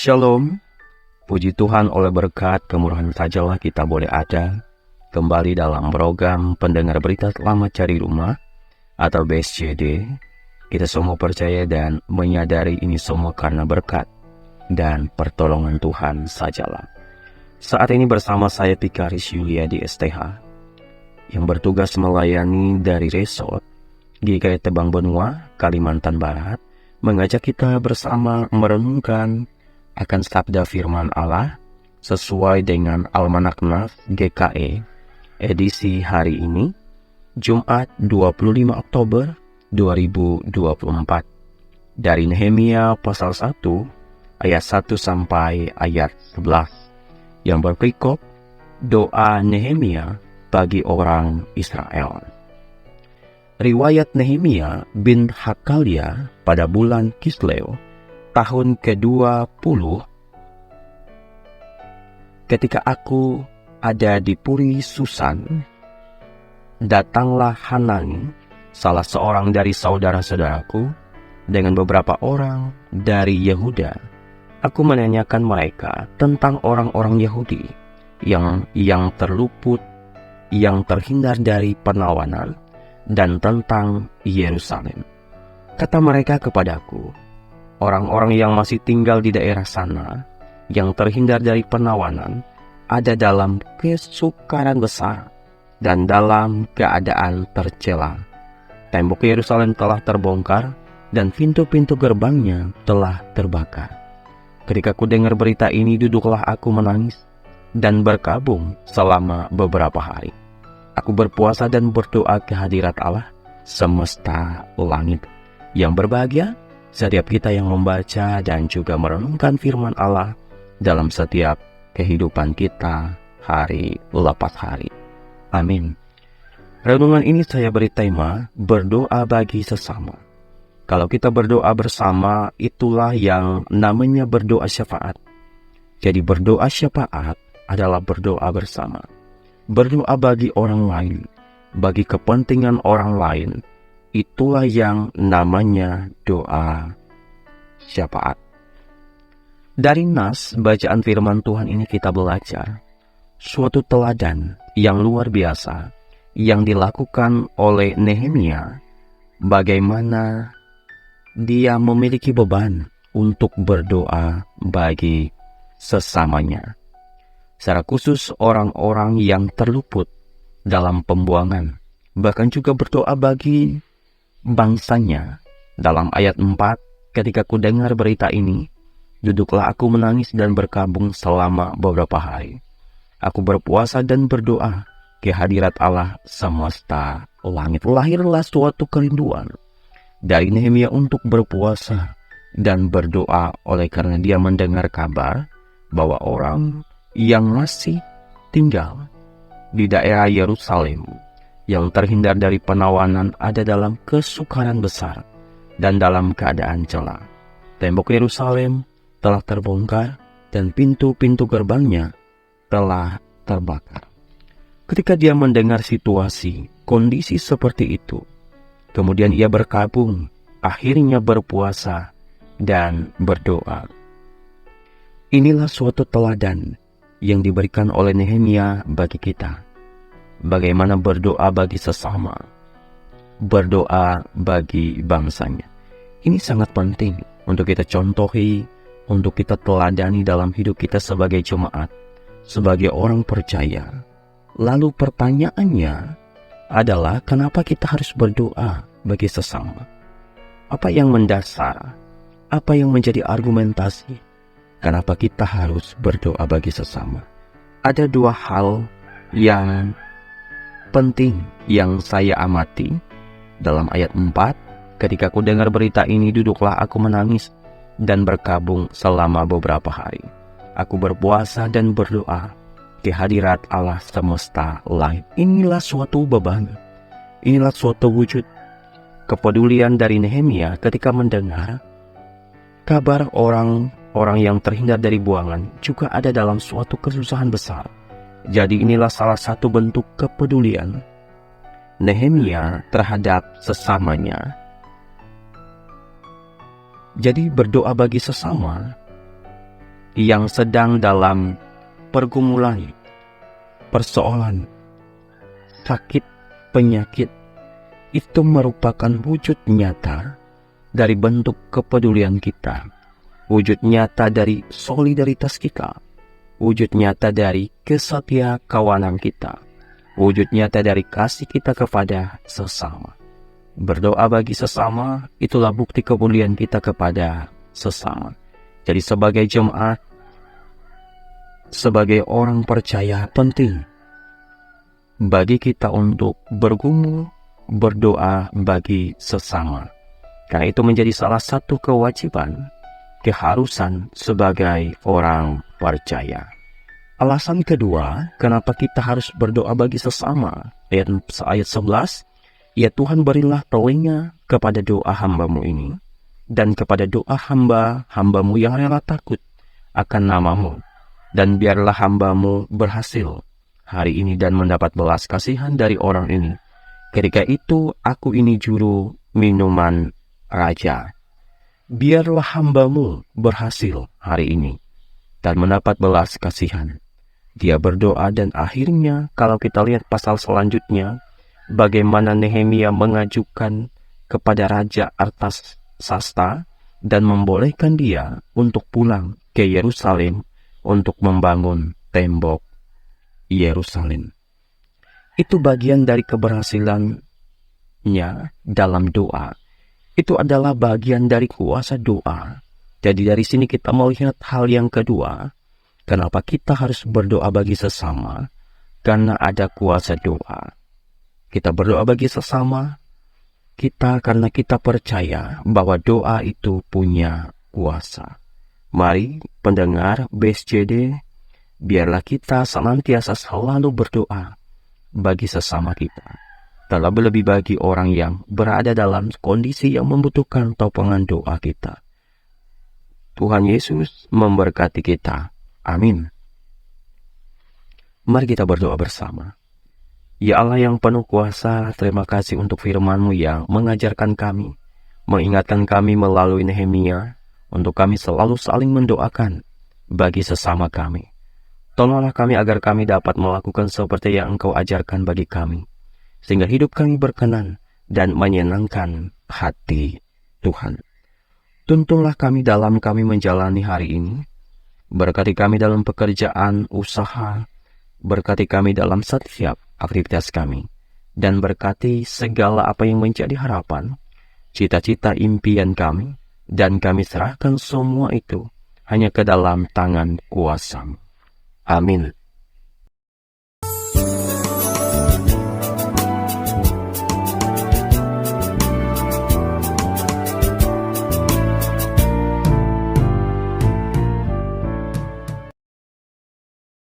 Shalom, puji Tuhan oleh berkat kemurahan sajalah kita boleh ada kembali dalam program pendengar berita selamat cari rumah atau BSCD. Kita semua percaya dan menyadari ini semua karena berkat dan pertolongan Tuhan sajalah. Saat ini bersama saya Pikaris Yulia di STH yang bertugas melayani dari resort GKI Tebang Benua, Kalimantan Barat, mengajak kita bersama merenungkan akan sabda firman Allah sesuai dengan Almanak Nas GKE edisi hari ini, Jumat 25 Oktober 2024, dari Nehemia pasal 1 ayat 1 sampai ayat 11 yang berperikop doa Nehemia bagi orang Israel. Riwayat Nehemia bin Hakalia pada bulan Kisleu tahun ke-20, ketika aku ada di Puri Susan, datanglah Hanani, salah seorang dari saudara-saudaraku, dengan beberapa orang dari Yehuda. Aku menanyakan mereka tentang orang-orang Yahudi yang terluput, yang terhindar dari penawanan, dan tentang Yerusalem. Kata mereka kepadaku, orang-orang yang masih tinggal di daerah sana, yang terhindar dari penawanan, ada dalam kesukaran besar dan dalam keadaan tercela. Tembok Yerusalem telah terbongkar dan pintu-pintu gerbangnya telah terbakar. Ketika ku dengar berita ini, duduklah aku menangis dan berkabung selama beberapa hari. Aku berpuasa dan berdoa ke hadirat Allah semesta langit. Yang berbahagia setiap kita yang membaca dan juga merenungkan firman Allah dalam setiap kehidupan kita hari lepas hari. Amin. Renungan ini saya beri tema berdoa bagi sesama. Kalau kita berdoa bersama, itulah yang namanya berdoa syafaat. Jadi berdoa syafaat adalah berdoa bersama. Berdoa bagi orang lain, bagi kepentingan orang lain, itulah yang namanya doa syafaat. Dari nas bacaan firman Tuhan ini kita belajar suatu teladan yang luar biasa yang dilakukan oleh Nehemia, bagaimana dia memiliki beban untuk berdoa bagi sesamanya, secara khusus orang-orang yang terluput dalam pembuangan, bahkan juga berdoa bagi bangsanya. Dalam ayat 4, ketika ku dengar berita ini, duduklah aku menangis dan berkabung selama beberapa hari. Aku berpuasa dan berdoa ke hadirat Allah semesta langit. Lahirlah suatu kerinduan dari Nehemia untuk berpuasa dan berdoa oleh karena dia mendengar kabar bahwa orang yang masih tinggal di daerah Yerusalem yang terhindar dari penawanan ada dalam kesukaran besar dan dalam keadaan cela. Tembok Yerusalem telah terbongkar dan pintu-pintu gerbangnya telah terbakar. Ketika dia mendengar situasi, kondisi seperti itu, kemudian ia berkabung, akhirnya berpuasa dan berdoa. Inilah suatu teladan yang diberikan oleh Nehemia bagi kita. Bagaimana berdoa bagi sesama, berdoa bagi bangsanya. Ini sangat penting untuk kita contohi, untuk kita teladani dalam hidup kita sebagai jemaat, sebagai orang percaya. Lalu pertanyaannya adalah, kenapa kita harus berdoa bagi sesama? Apa yang mendasar? Apa yang menjadi argumentasi? Kenapa kita harus berdoa bagi sesama? Ada dua hal yang penting yang saya amati dalam ayat 4. Ketika ku dengar berita ini, duduklah aku menangis dan berkabung selama beberapa hari. Aku berpuasa dan berdoa ke hadirat Allah semesta langit. Inilah suatu beban, inilah suatu wujud kepedulian dari Nehemia ketika mendengar kabar orang yang terhindar dari buangan juga ada dalam suatu kesusahan besar. Jadi inilah salah satu bentuk kepedulian Nehemia terhadap sesamanya. Jadi berdoa bagi sesama yang sedang dalam pergumulan, persoalan, sakit, penyakit, itu merupakan wujud nyata dari bentuk kepedulian kita, wujud nyata dari solidaritas kita, wujud nyata dari kesetia kawanan kita, wujud nyata dari kasih kita kepada sesama. Berdoa bagi sesama, itulah bukti kepedulian kita kepada sesama. Jadi sebagai jemaat, sebagai orang percaya, penting bagi kita untuk bergumul, berdoa bagi sesama. Karena itu menjadi salah satu kewajiban, keharusan sebagai orang percaya. Alasan kedua, kenapa kita harus berdoa bagi sesama, ayat 11, ya Tuhan berilah telinga kepada doa hamba-Mu ini, dan kepada doa hamba-Mu yang rela takut akan nama-Mu, dan biarlah hamba-Mu berhasil hari ini dan mendapat belas kasihan dari orang ini. Ketika itu aku ini juru minuman raja. Biarlah hamba-Mu berhasil hari ini dan mendapat belas kasihan. Dia berdoa, dan akhirnya kalau kita lihat pasal selanjutnya, bagaimana Nehemia mengajukan kepada Raja Artasasta dan membolehkan dia untuk pulang ke Yerusalem untuk membangun tembok Yerusalem. Itu bagian dari keberhasilannya dalam doa. Itu adalah bagian dari kuasa doa. Jadi dari sini kita melihat hal yang kedua, kenapa kita harus berdoa bagi sesama, karena ada kuasa doa. Kita berdoa bagi sesama kita karena kita percaya bahwa doa itu punya kuasa. Mari pendengar BSJD, biarlah kita senantiasa selalu berdoa bagi sesama kita. Terlebih bagi orang yang berada dalam kondisi yang membutuhkan topangan doa kita. Tuhan Yesus memberkati kita. Amin. Mari kita berdoa bersama. Ya Allah yang penuh kuasa, terima kasih untuk firman-Mu yang mengajarkan kami, mengingatkan kami melalui Nehemia, untuk kami selalu saling mendoakan bagi sesama kami. Tolonglah kami agar kami dapat melakukan seperti yang Engkau ajarkan bagi kami, sehingga hidup kami berkenan dan menyenangkan hati Tuhan. Tuntunlah kami dalam kami menjalani hari ini. Berkati kami dalam pekerjaan, usaha. Berkati kami dalam setiap aktivitas kami. Dan berkati segala apa yang menjadi harapan, cita-cita impian kami. Dan kami serahkan semua itu hanya ke dalam tangan kuasa-Mu. Amin.